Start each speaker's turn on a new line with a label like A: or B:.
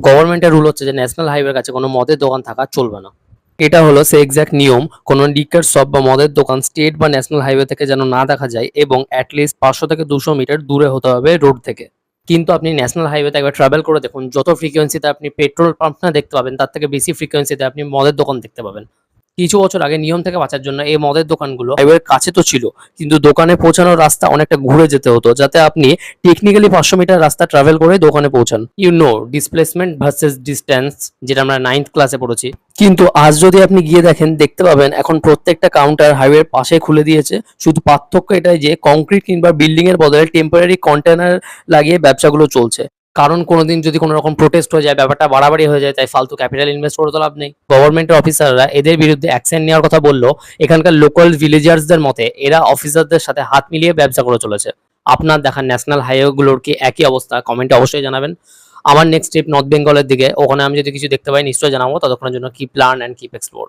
A: গভর্নমেন্টের রুল হচ্ছে যে ন্যাশনাল হাইওয়ের কাছে কোনো মদের দোকান থাকা চলবে না। এটা হলো সে এক্সাক্ট নিয়ম, কোনো লিকার শপ বা মদের দোকান স্টেট বা ন্যাশনাল হাইওয়ে থেকে যেন না দেখা যায় এবং অ্যাটলিস্ট 500 থেকে 200 মিটার দূরে হতে হবে রোড থেকে। কিন্তু আপনি ন্যাশনাল হাইওয়েতে একবার ট্রাভেল করে দেখুন, যত ফ্রিকোয়েন্সিতে আপনি পেট্রোল পাম্প না দেখতে পাবেন তার থেকে বেশি ফ্রিকোয়েন্সিতে আপনি মদের দোকান দেখতে পাবেন। কিছু বছর আগে নিয়ম থেকে বাঁচার জন্য এই মদের দোকানগুলো হাইওয়ের কাছে তো ছিল, কিন্তু দোকানে পৌঁছানোর রাস্তা অনেকটা ঘুরে যেতে হতো, যাতে আপনি টেকনিক্যালি 500 মিটার রাস্তা ট্রাভেল করে দোকানে পৌঁছান। ডিসপ্লেসমেন্ট ভার্সেস ডিস্টেন্স, যেটা আমরা 9th ক্লাসে পড়েছি। কিন্তু আজ যদি আপনি গিয়ে দেখেন, দেখতে পাবেন এখন প্রত্যেকটা কাউন্টার হাইওয়ের পাশে খুলে দিয়েছে। শুধু পার্থক্য এটাই যে কংক্রিট কিংবা বিল্ডিং এর বদলে টেম্পোরারি কন্টেনার লাগিয়ে ব্যবসাগুলো চলছে। কারণ কোনোদিন যদি কোনো রকম প্রোটেস্ট হয়ে যায়, ব্যাপারটা বাড়াবাড়ি হয়ে যায়, তাই ফালতু ক্যাপিটাল ইনভেস্ট করে তো লাভ নেই। গভর্নমেন্টের অফিসাররা এদের বিরুদ্ধে অ্যাকশন নেওয়ার কথা বললো, এখানকার লোকাল ভিলেজার্সদের মতে এরা অফিসারদের সাথে হাত মিলিয়ে ব্যবসা করে চলেছে। আপনার দেখা ন্যাশনাল হাইওয়েগুলোর কি একই অবস্থা? কমেন্টে অবশ্যই জানাবেন। আমার নেক্সট ট্রিপ নর্থ বেঙ্গলের দিকে, ওখানে আমি যদি কিছু দেখতে পাই নিশ্চয়ই জানাবো। ততক্ষণের জন্য keep learn and keep explore.